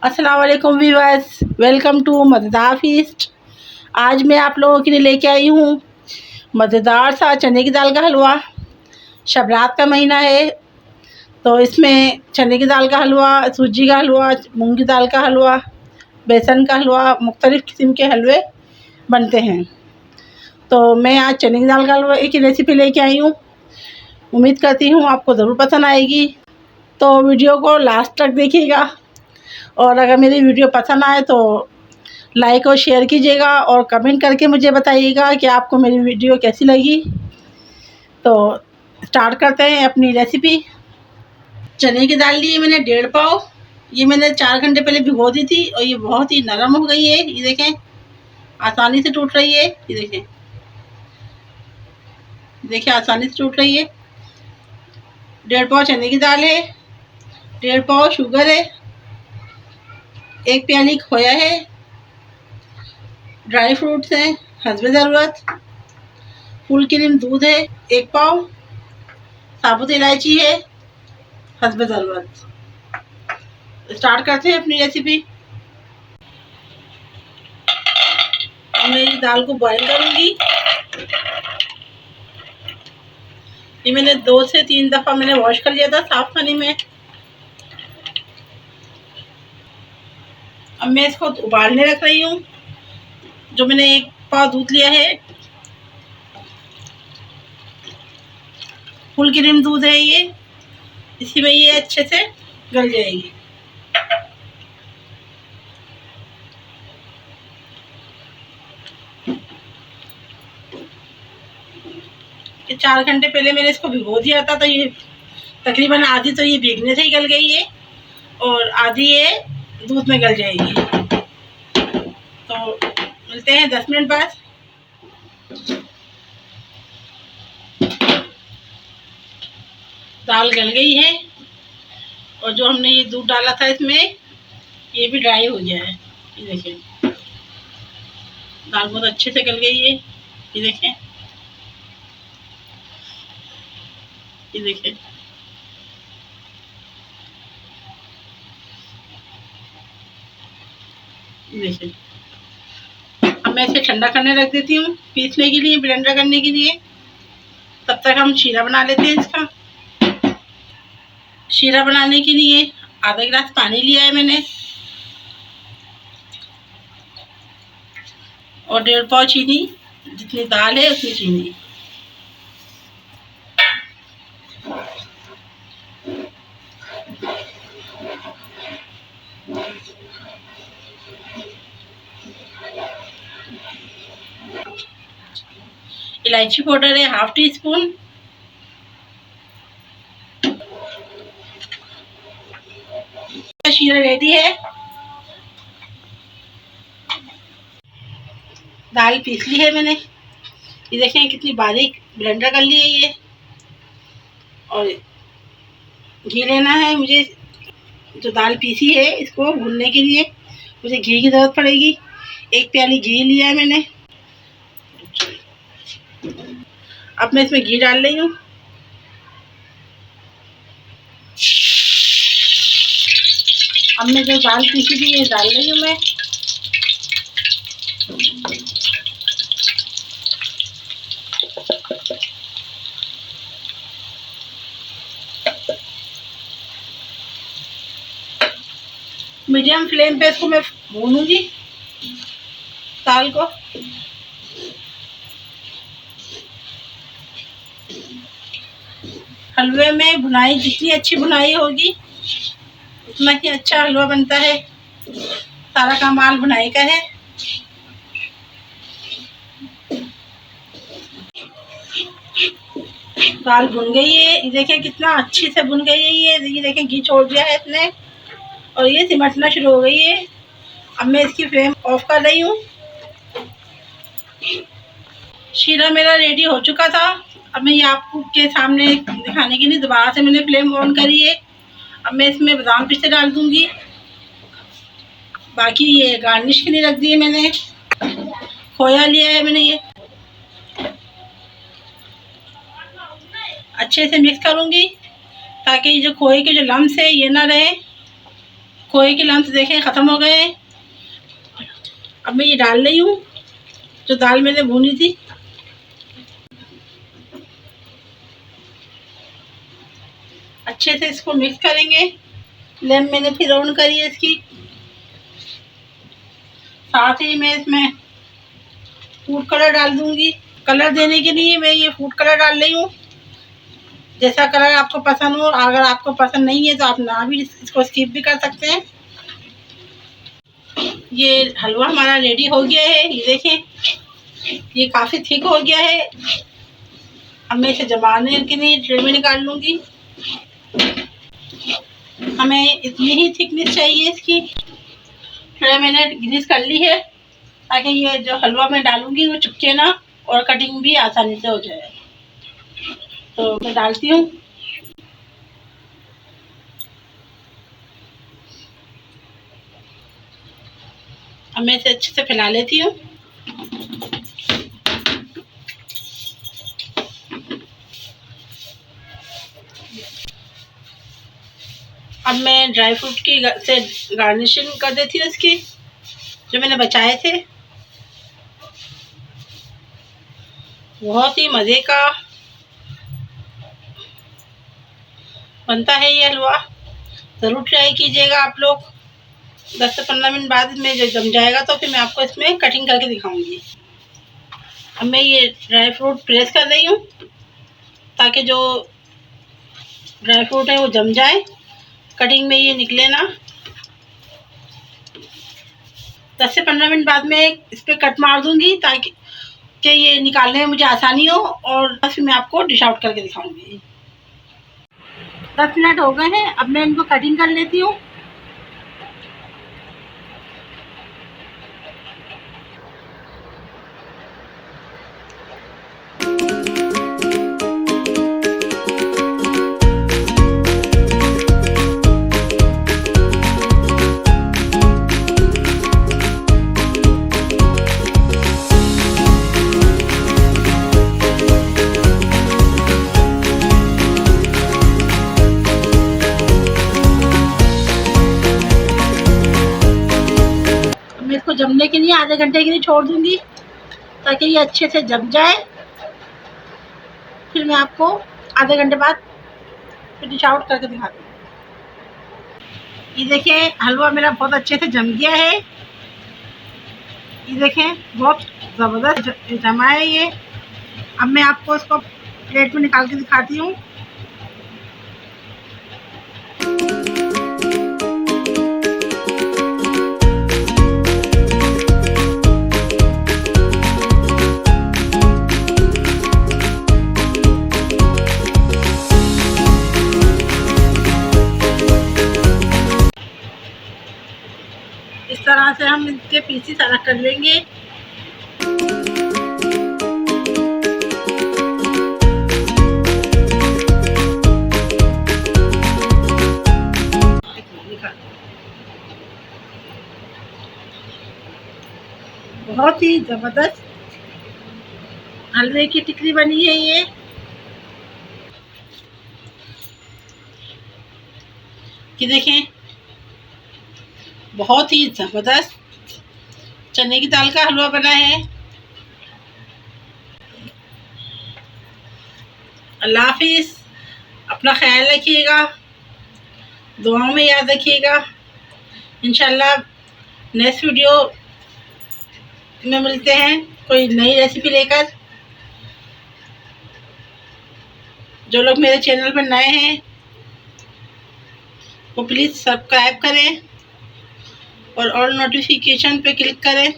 अस्सलाम वालेकुम viewers, welcome to मज़ेदार फीस्ट। आज मैं आप लोगों के लिए लेके आई हूँ मज़ेदार सा चने की दाल का हलवा। शब रात का महीना है तो इसमें चने की दाल का हलवा, सूजी का हलवा, मूंग की दाल का हलवा, बेसन का हलवा, मुख्तलिफ़ किस्म के हलवे बनते हैं। तो मैं आज चने की दाल का हलवा की रेसिपी लेके आई हूँ। उम्मीद करती हूँ आपको ज़रूर पसंद आएगी, तो वीडियो को लास्ट तक देखिएगा। और अगर मेरी वीडियो पसंद आए तो लाइक और शेयर कीजिएगा और कमेंट करके मुझे बताइएगा कि आपको मेरी वीडियो कैसी लगी। तो स्टार्ट करते हैं अपनी रेसिपी। चने की दाल ली मैंने 1.5 पाव। ये मैंने 4 घंटे पहले भिगो दी थी और ये बहुत ही नरम हो गई है। ये देखें, आसानी से टूट रही है। ये देखें, देखिए आसानी से टूट रही है। 1.5 पाव चने की दाल है, 1.5 पाव शुगर है, 1 प्याली खोया है, ड्राई फ्रूट्स हैं हस्बे ज़रूरत, फुल क्रीम दूध है 1 पाव, साबुत इलायची है हस्बे ज़रूरत। स्टार्ट करते हैं अपनी रेसिपी। मैं इस दाल को बॉईल करूँगी। ये मैंने 2 से 3 दफ़ा मैंने वॉश कर लिया था साफ पानी में। अब मैं इसको उबालने रख रही हूँ। जो मैंने 1 पाव दूध लिया है, फुल क्रीम दूध है ये, इसी में ये अच्छे से गल जाएगी। ये 4 घंटे पहले मैंने इसको भिगो दिया था, तो ये तकरीबन आधी तो ये भीगने से ही गल गई है और आधी ये दूध में गल जाएगी। तो मिलते हैं 10 मिनट बाद। दाल गल गई है और जो हमने ये दूध डाला था इसमें, ये भी ड्राई हो गया है। ये देखें, दाल बहुत अच्छे से गल गई है। ये देखें, ये देखें, ये देखें। अब मैं इसे ठंडा करने रख देती हूँ, पीसने के लिए, ब्लेंडर करने के लिए। तब तक हम शीरा बना लेते हैं इसका। शीरा बनाने के लिए आधा गिलास पानी लिया है मैंने और 1.5 पाव चीनी। जितनी दाल है उतनी चीनी। इलायची पाउडर है 1/2 टीस्पून। शीरा रेडी है। दाल पीस ली है मैंने। ये देखें कितनी बारीक ब्लेंडर कर ली है ये। और घी लेना है मुझे। जो दाल पीसी है इसको भूनने के लिए मुझे घी की ज़रूरत पड़ेगी। 1 प्याली घी लिया है मैंने। अब मैं इसमें घी डाल रही हूँ। अब मैं जो दाल पीसी थी ये डाल रही हूँ मैं। मीडियम फ्लेम पे इसको मैं भूनूंगी दाल को। हलवे में भुनाई, जितनी अच्छी भुनाई होगी उतना ही अच्छा हलवा बनता है। सारा कमाल भुनाई का है। दाल भुन गई है। ये देखें कितना अच्छी से भुन गई है ये देखें घी छोड़ दिया है इसने और ये सिमटना शुरू हो गई है। अब मैं इसकी फ्लेम ऑफ कर रही हूँ। शीरा मेरा रेडी हो चुका था। अब मैं ये आपको के सामने दिखाने के लिए दोबारा से मैंने फ्लेम ऑन करी है। अब मैं इसमें बादाम पिस्ते डाल दूंगी। बाकी ये गार्निश के लिए रख दिए मैंने। खोया लिया है मैंने। ये अच्छे से मिक्स करूंगी ताकि जो खोए के जो लम्स है ये ना रहे। खोए के लम्स देखें ख़त्म हो गए। अब मैं ये डाल रही हूँ जो दाल मैंने भूनी थी। अच्छे से इसको मिक्स करेंगे। फ्लेम मैंने फिर ऑन करी है इसकी। साथ ही मैं इसमें फूड कलर डाल दूंगी। कलर देने के लिए मैं ये फूड कलर डाल रही हूँ। जैसा कलर आपको पसंद हो, अगर आपको पसंद नहीं है तो आप ना भी इसको स्किप भी कर सकते हैं। ये हलवा हमारा रेडी हो गया है। ये देखें, ये काफ़ी थिक हो गया है। अब मैं इसे जमाने के लिए ट्रे में निकाल लूँगी। हमें इतनी ही थिकनेस चाहिए इसकी। ट्रे मैंने ग्रीस कर ली है ताकि ये जो हलवा मैं डालूँगी वो चिपके ना और कटिंग भी आसानी से हो जाए। तो मैं डालती हूँ। अब मैं इसे अच्छे से फैला लेती हूँ। अब मैं ड्राई फ्रूट की से गार्निशिंग कर देती हूँ इसकी, जो मैंने बचाए थे। बहुत ही मज़े का बनता है ये हलवा। ज़रूर ट्राई कीजिएगा आप लोग। 10 से 15 मिनट बाद में जब जम जाएगा तो फिर मैं आपको इसमें कटिंग करके दिखाऊंगी। अब मैं ये ड्राई फ्रूट प्रेस कर रही हूँ ताकि जो ड्राई फ्रूट है वो जम जाए, कटिंग में ये निकले ना। 10 से 15 मिनट बाद में इस पर कट मार दूंगी ताकि ये निकालने में मुझे आसानी हो, और फिर मैं आपको डिश आउट करके दिखाऊंगी। 10 मिनट हो गए हैं। अब मैं इनको कटिंग कर लेती हूँ। इसको जमने के लिए आधे घंटे के लिए छोड़ दूंगी ताकि ये अच्छे से जम जाए। फिर मैं आपको आधे घंटे बाद फिर डिश आउट करके दिखाती हूँ। ये देखें, हलवा मेरा बहुत अच्छे से जम गया है। ये देखें, बहुत ज़बरदस्त जमा है ये। अब मैं आपको इसको प्लेट में निकाल के दिखाती हूँ। इस तरह से हम इनके पीसेस अलग कर लेंगे। बहुत ही जबरदस्त हलवे की टिकरी बनी है ये। कि देखें, बहुत ही ज़बरदस्त चने की दाल का हलवा बना है। अल्लाह हाफिज़। अपना ख्याल रखिएगा, दुआओं में याद रखिएगा। इंशाल्लाह नेक्स्ट वीडियो में मिलते हैं कोई नई रेसिपी लेकर। जो लोग मेरे चैनल पर नए हैं वो प्लीज़ सब्सक्राइब करें और ऑल नोटिफिकेशन पे क्लिक करें।